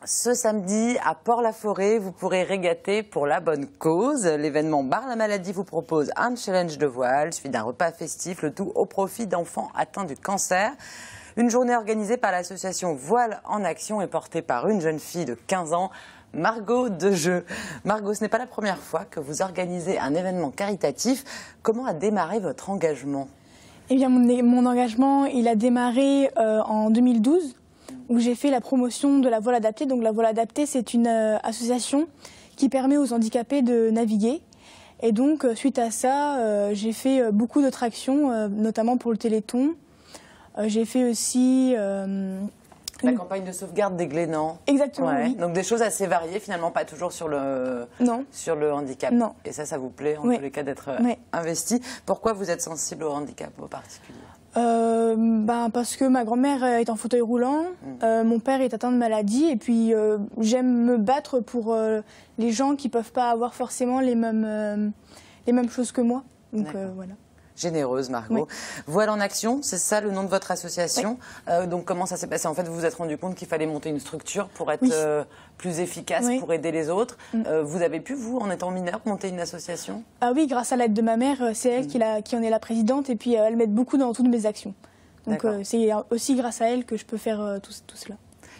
Ce samedi, à Port-la-Forêt, vous pourrez régater pour la bonne cause. L'événement Barre la maladie vous propose un challenge de voile, suivi d'un repas festif, le tout au profit d'enfants atteints du cancer. Une journée organisée par l'association Voile en Action et portée par une jeune fille de 15 ans, Margot Dejeu. Margot, ce n'est pas la première fois que vous organisez un événement caritatif. Comment a démarré votre engagement ? Eh bien, mon engagement, il a démarré en 2012. Où j'ai fait la promotion de la voile adaptée. Donc la voile adaptée, c'est une association qui permet aux handicapés de naviguer. Et donc, suite à ça, j'ai fait beaucoup d'autres actions, notamment pour le Téléthon. J'ai fait aussi... la campagne de sauvegarde des Glénans. Exactement, ouais. Oui. Donc des choses assez variées, finalement, pas toujours sur le handicap. Non. Et ça vous plaît, en tous les cas, d'être investi. Pourquoi vous êtes sensible au handicap au particulier ? Parce que ma grand-mère est en fauteuil roulant, mon père est atteint de maladie, et puis j'aime me battre pour les gens qui ne peuvent pas avoir forcément les mêmes choses que moi. Donc voilà. Généreuse, Margot. Oui. Voile en Action, c'est ça le nom de votre association. Oui. Donc comment ça s'est passé ? En fait, vous vous êtes rendu compte qu'il fallait monter une structure pour être plus efficace, pour aider les autres. Vous avez pu, vous, en étant mineur, monter une association ? Ah oui, grâce à l'aide de ma mère, c'est elle qui en est la présidente, et puis elle m'aide beaucoup dans toutes mes actions. Donc c'est aussi grâce à elle que je peux faire tout cela.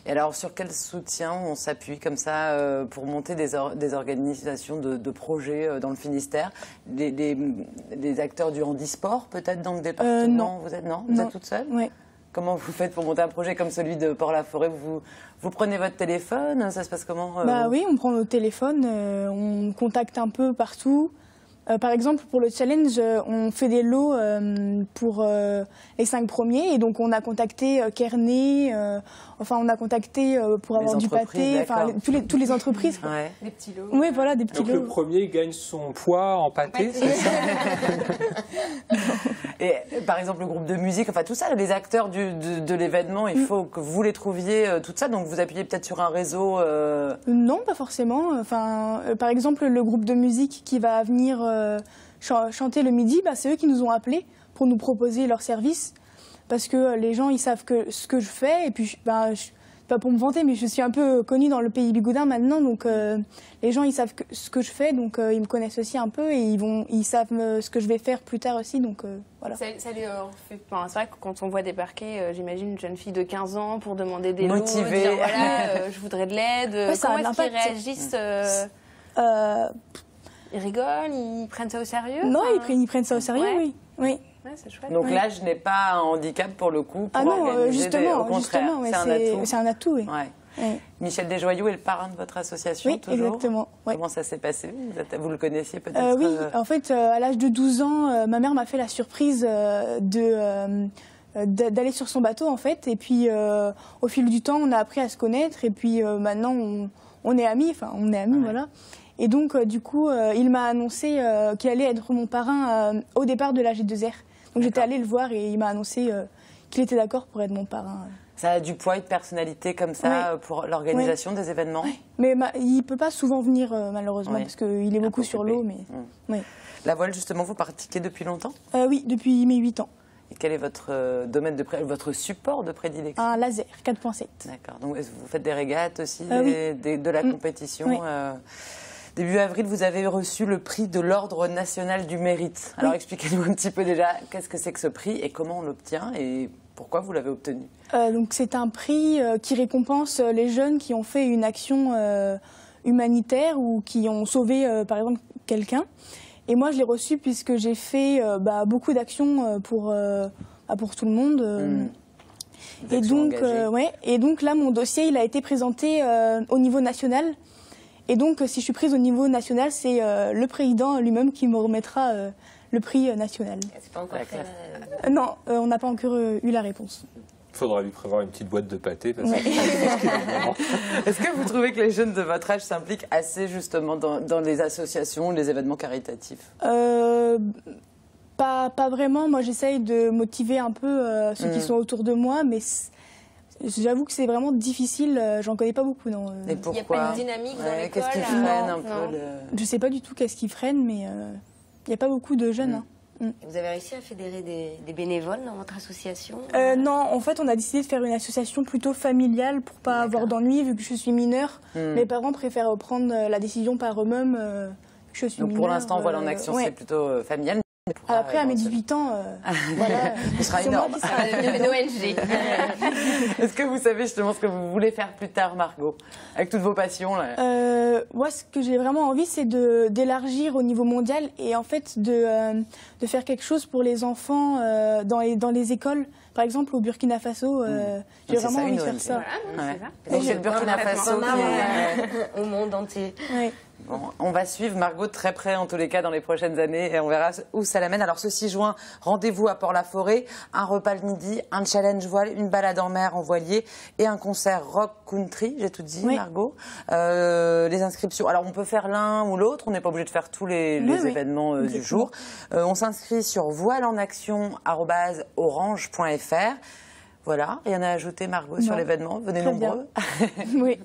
Et alors, sur quel soutien on s'appuie comme ça pour monter des organisations de projets dans le Finistère ? Des acteurs du handisport, peut-être, dans le département ? Non. Vous êtes toute seule ? Oui. Comment vous faites pour monter un projet comme celui de Port-la-Forêt ? Vous prenez votre téléphone ? Ça se passe comment ? Oui, on prend notre téléphone, on contacte un peu partout. Par exemple, pour le challenge, on fait des lots pour les 5 premiers. Et donc, on a contacté Kearney, on a contacté pour avoir du pâté, toutes les entreprises. Ouais. Des petits lots. Oui, voilà, des petits lots. Donc, le premier gagne son poids en pâté, c'est ça ? Et par exemple, le groupe de musique, enfin tout ça, les acteurs de l'événement, il faut que vous les trouviez, tout ça. Donc, vous appuyez peut-être sur un réseau Non, pas forcément. Par exemple, le groupe de musique qui va venir chanter le midi, c'est eux qui nous ont appelés pour nous proposer leur service. Parce que les gens, ils savent ce que je fais. Et puis, pas pour me vanter, mais je suis un peu connue dans le pays bigoudin maintenant. Donc, les gens, ils savent ce que je fais. Donc, ils me connaissent aussi un peu. Et ils savent ce que je vais faire plus tard aussi. Donc, voilà. Ça leur fait... c'est vrai que quand on voit débarquer, j'imagine, une jeune fille de 15 ans pour demander des lots, dire voilà, je voudrais de l'aide. Comment est-ce qu'ils réagissent Ils rigolent, ils prennent ça au sérieux ? Non, ils prennent ça au sérieux, oui. Ouais, c'est chouette. Donc l'âge n'est pas un handicap pour le coup pour organiser justement, au contraire, c'est un atout. C'est un atout, oui. Ouais. Ouais. Michel Desjoyaux est le parrain de votre association, oui, toujours. Exactement. Ouais. Comment ça s'est passé ? Vous le connaissiez peut-être Oui, en fait, à l'âge de 12 ans, ma mère m'a fait la surprise d'aller sur son bateau, en fait. Et puis, au fil du temps, on a appris à se connaître. Et puis, maintenant, on est amis. Enfin, on est amis, voilà. Et donc, du coup, il m'a annoncé qu'il allait être mon parrain au départ de la G2R. Donc, j'étais allée le voir et il m'a annoncé qu'il était d'accord pour être mon parrain. Ça a du poids et de personnalité comme ça pour l'organisation des événements. Mais il ne peut pas souvent venir, malheureusement, parce qu'il est beaucoup sur l'eau. Mais... La voile, justement, vous pratiquez depuis longtemps ? Oui, depuis mes 8 ans. Et quel est votre domaine votre support de prédilection ? Un laser, 4.7. D'accord. Donc, vous faites des régates aussi, oui. de la compétition oui. Début avril, vous avez reçu le prix de l'Ordre national du mérite. Alors, expliquez-nous un petit peu déjà, qu'est-ce que c'est que ce prix et comment on l'obtient et pourquoi vous l'avez obtenu ? Donc, c'est un prix qui récompense les jeunes qui ont fait une action humanitaire ou qui ont sauvé, par exemple, quelqu'un. Et moi, je l'ai reçu puisque j'ai fait beaucoup d'actions pour tout le monde. Et donc là, mon dossier, il a été présenté au niveau national. Et donc, si je suis prise au niveau national, c'est le président lui-même qui me remettra le prix national. C'est pas encore fait. Non, on n'a pas encore eu la réponse. Il faudra lui prévoir une petite boîte de pâté. Parce que Est-ce que vous trouvez que les jeunes de votre âge s'impliquent assez justement dans les associations, les événements caritatifs ? Pas vraiment. Moi, j'essaye de motiver un peu ceux qui sont autour de moi, mais j'avoue que c'est vraiment difficile. J'en connais pas beaucoup. Non. Et pourquoi ? Il n'y a pas une dynamique dans l'école. Qu'est-ce qui freine un peu Je sais pas du tout qu'est-ce qui freine, mais il n'y a pas beaucoup de jeunes. Vous avez réussi à fédérer des bénévoles dans votre association? Non, en fait, on a décidé de faire une association plutôt familiale pour pas avoir d'ennui, vu que je suis mineure. Mes parents préfèrent prendre la décision par eux-mêmes, vu que je suis mineure. Donc pour l'instant, voilà, en action, c'est plutôt familial. Après, à mes 18 ans, voilà, ce sera énorme. Une ONG. Est-ce que vous savez justement ce que vous voulez faire plus tard, Margot, avec toutes vos passions là? Moi, ce que j'ai vraiment envie, c'est d'élargir au niveau mondial et en fait de faire quelque chose pour les enfants dans les écoles. Par exemple, au Burkina Faso, j'ai vraiment envie de faire ça. Voilà, donc c'est le Burkina Faso au monde entier. Ouais. Bon, on va suivre Margot de très près en tous les cas dans les prochaines années et on verra où ça l'amène. Alors ce 6 juin, rendez-vous à Port-la-Forêt, un repas le midi, un challenge voile, une balade en mer en voilier et un concert rock country, j'ai tout dit Margot. Les inscriptions, alors on peut faire l'un ou l'autre, on n'est pas obligé de faire tous les événements du jour. On s'inscrit sur voileenaction@orange.fr. Voilà, rien à ajouter Margot sur l'événement, venez nombreux. Oui.